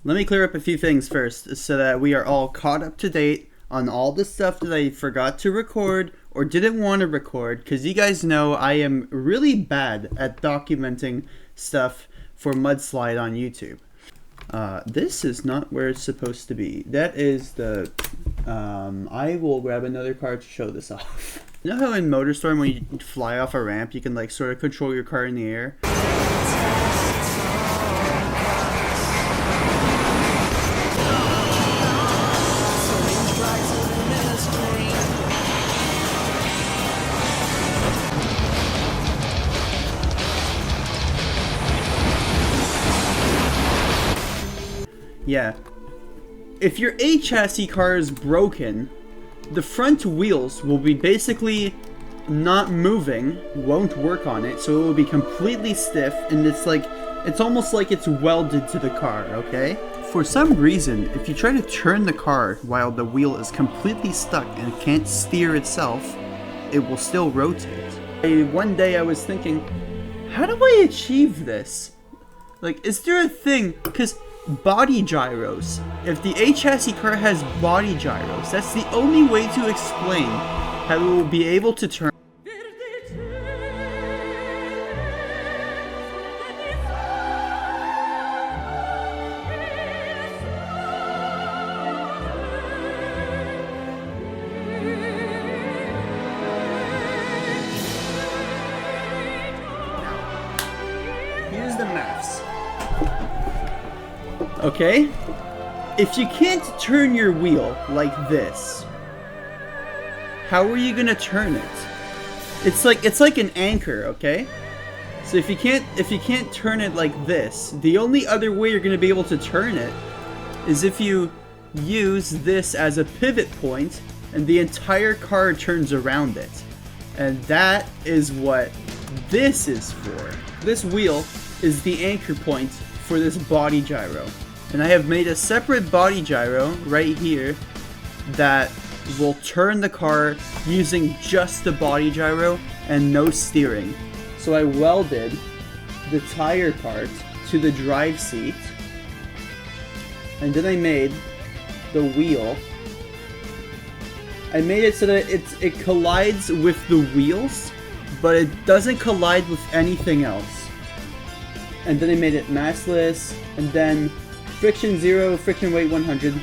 Let me clear up a few things first so that we are all caught up to date on all the stuff that I forgot to record or didn't want to record, because you guys know I am really bad at documenting stuff for Mudslide on YouTube. This is not where it's supposed to be. That is the... I will grab another card to show this off. You know how in Motorstorm when you fly off a ramp, you can like sort of control your car in the air? Yeah. If your A chassis car is broken, the front wheels will be basically not moving, won't work on it, so it will be completely stiff, and it's almost like it's welded to the car, okay? For some reason, if you try to turn the car while the wheel is completely stuck and can't steer itself, it will still rotate. One day I was thinking, how do I achieve this? Like, is there a thing? Because body gyros. If the A chassis car has body gyros, that's the only way to explain how it will be able to turn. Here's the maths. Okay? If you can't turn your wheel like this, how are you gonna turn it? It's like an anchor, okay? So if you can't turn it like this, the only other way you're gonna be able to turn it is if you use this as a pivot point and the entire car turns around it. And that is what this is for. This wheel is the anchor point for this body gyro. And I have made a separate body gyro right here that will turn the car using just the body gyro and no steering. So I welded the tire part to the drive seat, and then I made the wheel. I made it so that it collides with the wheels, but it doesn't collide with anything else. And then I made it massless, and then friction 0, friction weight 100,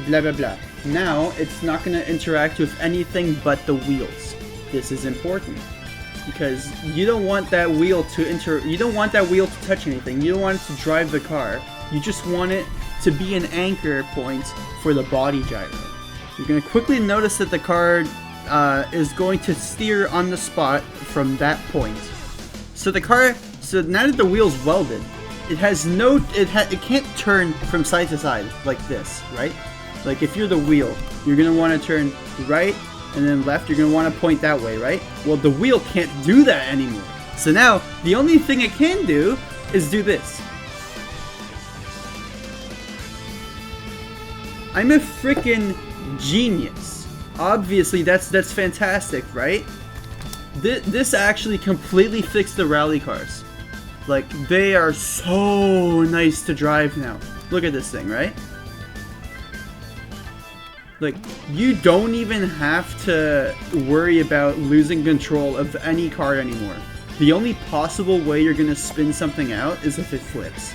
blah blah blah. Now it's not going to interact with anything but the wheels. This is important because you don't want that wheel to touch anything. You don't want it to drive the car. You just want it to be an anchor point for the body gyro. You're going to quickly notice that the car is going to steer on the spot from that point. So now that the wheel's welded, it can't turn from side to side like this, right? Like if you're the wheel, you're gonna want to turn right and then left. You're gonna want to point that way, right? Well, the wheel can't do that anymore. So now the only thing it can do is do this. I'm a freaking genius. Obviously, that's fantastic, right? This actually completely fixed the rally cars. Like, they are so nice to drive now. Look at this thing, right? Like, you don't even have to worry about losing control of any car anymore. The only possible way you're gonna spin something out is if it flips.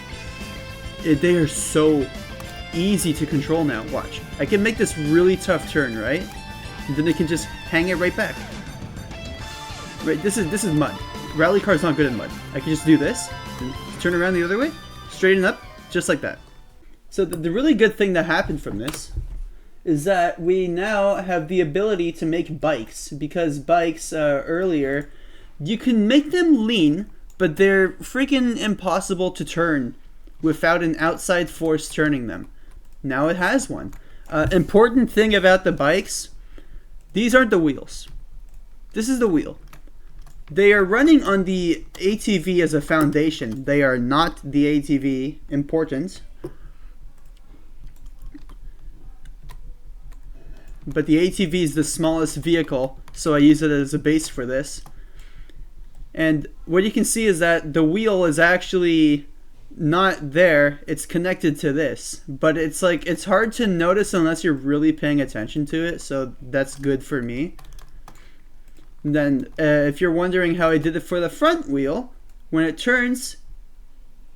They are so easy to control now. Watch. I can make this really tough turn, right? And then it can just hang it right back. Right, this is mud. Rally car's not good in mud. I can just do this, and turn around the other way, straighten up, just like that. So the really good thing that happened from this is that we now have the ability to make bikes, because bikes, earlier, you can make them lean, but they're freaking impossible to turn without an outside force turning them. Now it has one. Important thing about the bikes, these aren't the wheels. This is the wheel. They are running on the ATV as a foundation. They are not the ATV. Important. But the ATV is the smallest vehicle, so I use it as a base for this. And what you can see is that the wheel is actually not there. It's connected to this, but it's like it's hard to notice unless you're really paying attention to it. So that's good for me. And then if you're wondering how I did it for the front wheel, when it turns,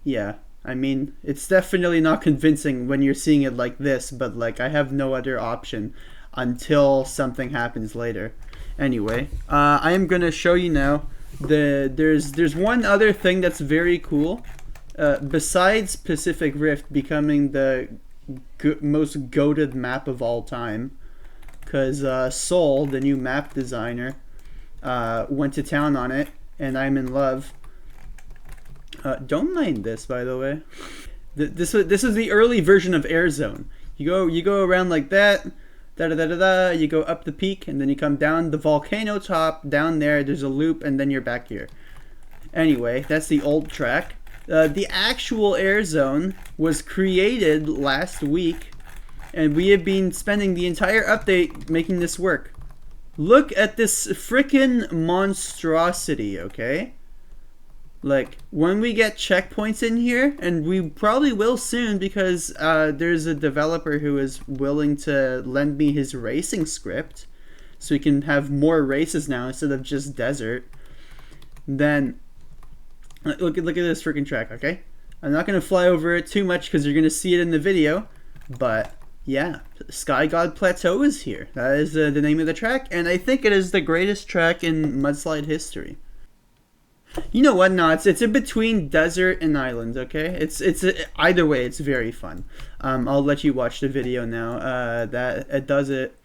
yeah, I mean, it's definitely not convincing when you're seeing it like this, but like I have no other option until something happens later. Anyway, I am gonna show you now. There's one other thing that's very cool. Besides Pacific Rift becoming the most goated map of all time, because Soul, the new map designer, went to town on it, and I'm in love. Don't mind this, by the way. This is the early version of Air Zone. You go around like that, da da da da da. You go up the peak, and then you come down the volcano top. Down there, there's a loop, and then you're back here. Anyway, that's the old track. The actual Air Zone was created last week, and we have been spending the entire update making this work. Look at this frickin' monstrosity, okay? Like, when we get checkpoints in here, and we probably will soon because there's a developer who is willing to lend me his racing script so we can have more races now instead of just desert. Then, look at this freaking track, okay? I'm not going to fly over it too much because you're going to see it in the video, but yeah, Sky God Plateau is here. That is the name of the track, and I think it is the greatest track in Mudslide history. You know what? No, it's in between desert and island. Okay, it's either way. It's very fun. I'll let you watch the video now. That it does it